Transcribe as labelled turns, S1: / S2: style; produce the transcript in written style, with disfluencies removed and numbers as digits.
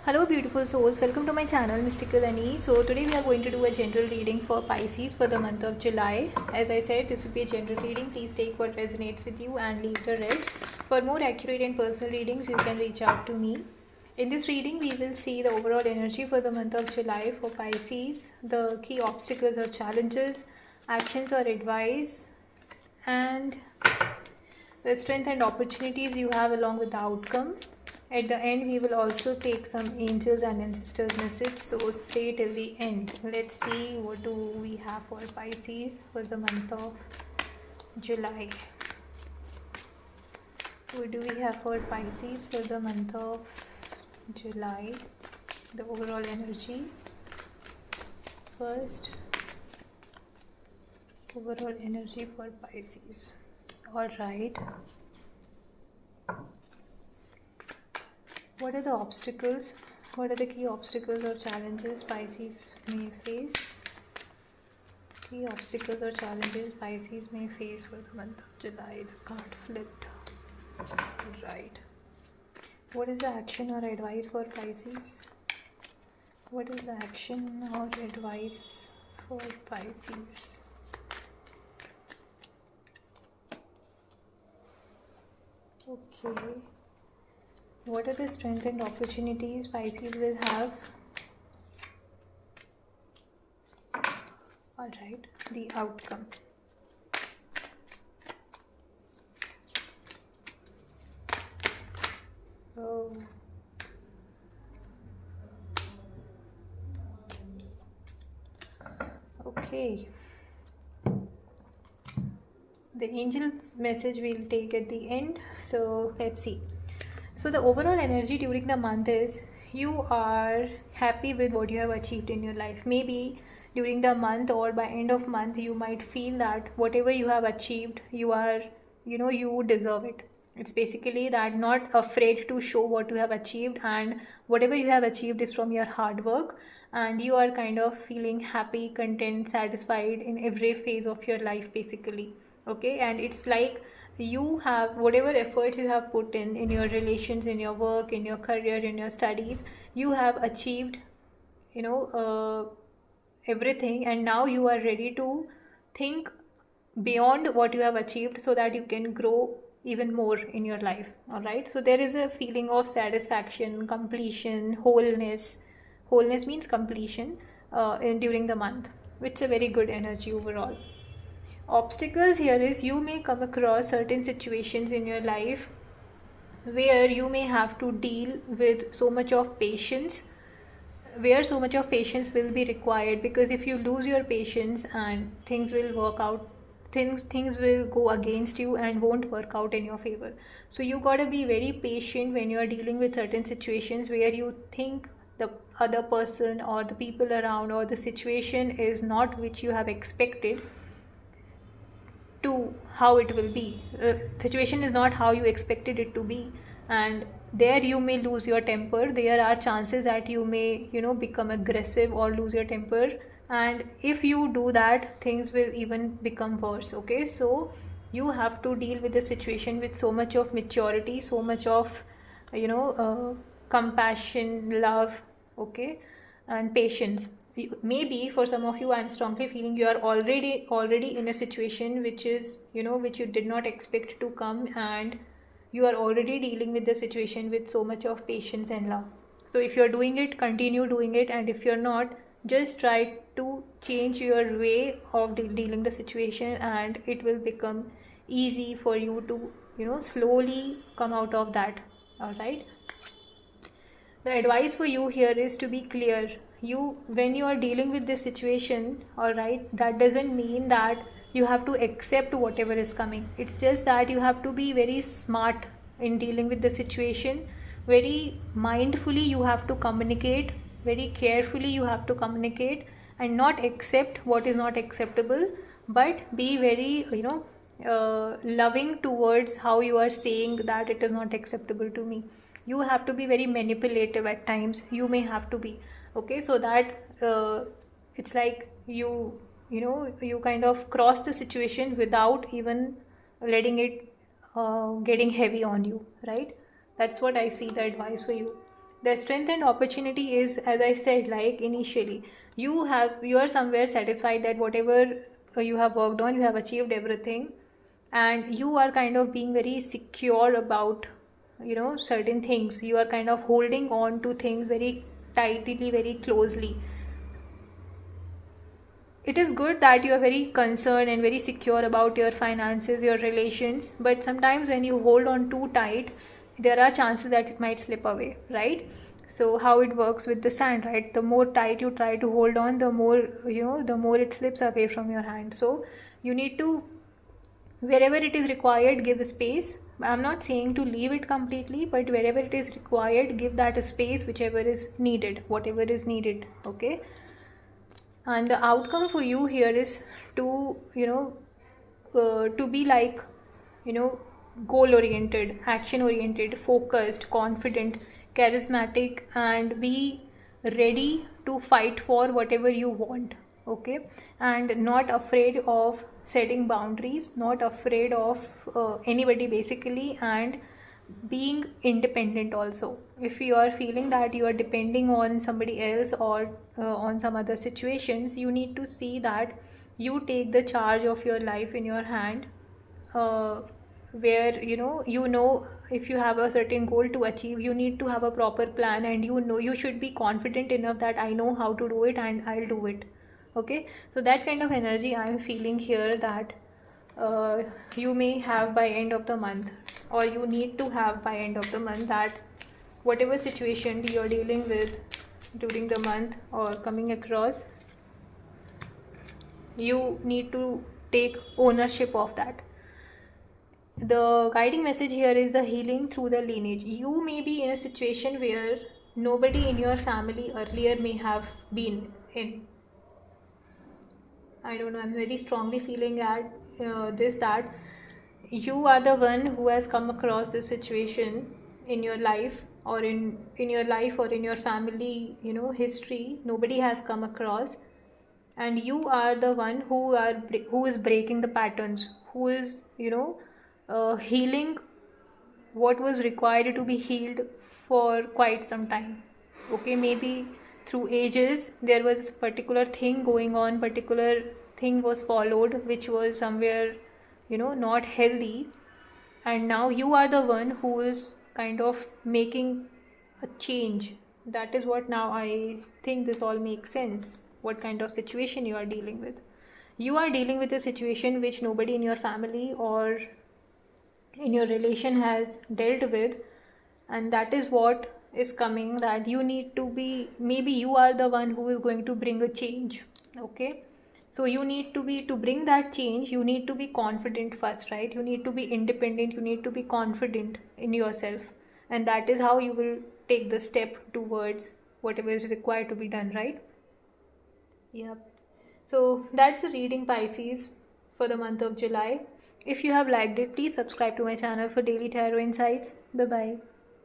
S1: Hello beautiful souls, welcome to my channel Mystical Annie. So today we are going to do a general reading for Pisces for the month of July. As I said, this will be a general reading. Please take what resonates with you and leave the rest. For more accurate and personal readings, you can reach out to me. In this reading, we will see the overall energy for the month of July for Pisces, the key obstacles or challenges, actions or advice, and the strength and opportunities you have along with the outcome. At the end, we will also take some angels and ancestors message, so stay till the end. Let's see what do we have for Pisces for the month of July. What do we have for Pisces for the month of July? The overall energy first. Overall energy for Pisces. All right. What are the obstacles? What are the key obstacles or challenges Pisces may face? Key obstacles or challenges Pisces may face for the month of July. The card flipped. Right. What is the action or advice for Pisces? What is the action or advice for Pisces? Okay. What are the strengths and opportunities Pisces will have? Alright, the outcome. Oh. Okay. The angel message we'll take at the end. So let's see. So the overall energy during the month is you are happy with what you have achieved in your life. Maybe during the month or by end of month, you might feel that whatever you have achieved, you are, you deserve it. It's basically that not afraid to show what you have achieved, and whatever you have achieved is from your hard work, and you are kind of feeling happy, content, satisfied in every phase of your life basically. Okay, and it's like you have whatever effort you have put in your relations, in your work, in your career, in your studies, you have achieved everything, and now you are ready to think beyond what you have achieved so that you can grow even more in your life. All right, so there is a feeling of satisfaction, completion, wholeness means completion during the month. It's a very good energy overall. Obstacles here is you may come across certain situations in your life where you may have to deal with so much of patience, where so much of patience will be required, because if you lose your patience and things will work out, things will go against you and won't work out in your favor. So you got to be very patient when you are dealing with certain situations where you think the other person or the people around or the situation is not which you have expected to how it will be. Situation is not how you expected it to be, and there you may lose your temper. There are chances that you may become aggressive or lose your temper, and if you do that, things will even become worse. Okay, so you have to deal with the situation with so much of maturity, so much of compassion, love, okay, and patience. Maybe for some of you, I'm strongly feeling you are already in a situation which is which you did not expect to come, and you are already dealing with the situation with so much of patience and love. So if you're doing it, continue doing it, and if you're not, just try to change your way of dealing the situation, and it will become easy for you to slowly come out of that. All right, the advice for you here is to be clear. When you are dealing with this situation, all right, that doesn't mean that you have to accept whatever is coming. It's just that you have to be very smart in dealing with the situation. Very mindfully you have to communicate, very carefully you have to communicate, and not accept what is not acceptable, but be very loving towards how you are saying that it is not acceptable to me. You have to be very manipulative at times, you may have to be, okay, so that it's like you kind of cross the situation without even letting it getting heavy on you, right? That's what I see the advice for you. The strength and opportunity is, as I said, like initially, you are somewhere satisfied that whatever you have worked on, you have achieved everything, and you are kind of being very secure about, certain things. You are kind of holding on to things very tightly, very closely. It is good that you are very concerned and very secure about your finances, your relations, but sometimes when you hold on too tight, there are chances that it might slip away, right? So how it works with the sand, right? The more tight you try to hold on, the more, the more it slips away from your hand. So you need to, wherever it is required, give space. I'm not saying to leave it completely, but wherever it is required, give that a space, whichever is needed, whatever is needed. Okay. And the outcome for you here is to, to be like, goal oriented, action oriented, focused, confident, charismatic, and be ready to fight for whatever you want. Okay. And not afraid of setting boundaries, not afraid of anybody basically, and being independent also. If you are feeling that you are depending on somebody else or on some other situations, you need to see that you take the charge of your life in your hand, where if you have a certain goal to achieve, you need to have a proper plan, and you should be confident enough that I know how to do it and I'll do it. Okay. So that kind of energy I'm feeling here, that you may have by end of the month, or you need to have by end of the month, that whatever situation you're dealing with during the month or coming across, you need to take ownership of that. The guiding message here is the healing through the lineage. You may be in a situation where nobody in your family earlier may have been in. I don't know, I'm very strongly feeling at this, that you are the one who has come across this situation in your life, or in your life, or in your family, history. Nobody has come across, and you are the one who is breaking the patterns, who is, healing what was required to be healed for quite some time. Okay. Maybe through ages there was a particular thing going on, particular thing was followed, which was somewhere, not healthy, and now you are the one who is kind of making a change. That is what now I think this all makes sense, what kind of situation you are dealing with. You are dealing with a situation which nobody in your family or in your relation has dealt with, and that is what is coming, that you need to be, maybe you are the one who is going to bring a change. Okay. So you need to be, to bring that change, you need to be confident first, right? You need to be independent, you need to be confident in yourself, and that is how you will take the step towards whatever is required to be done, right? Yep. So that's the reading, Pisces, for the month of July. If you have liked it, please subscribe to my channel for daily tarot insights. Bye bye.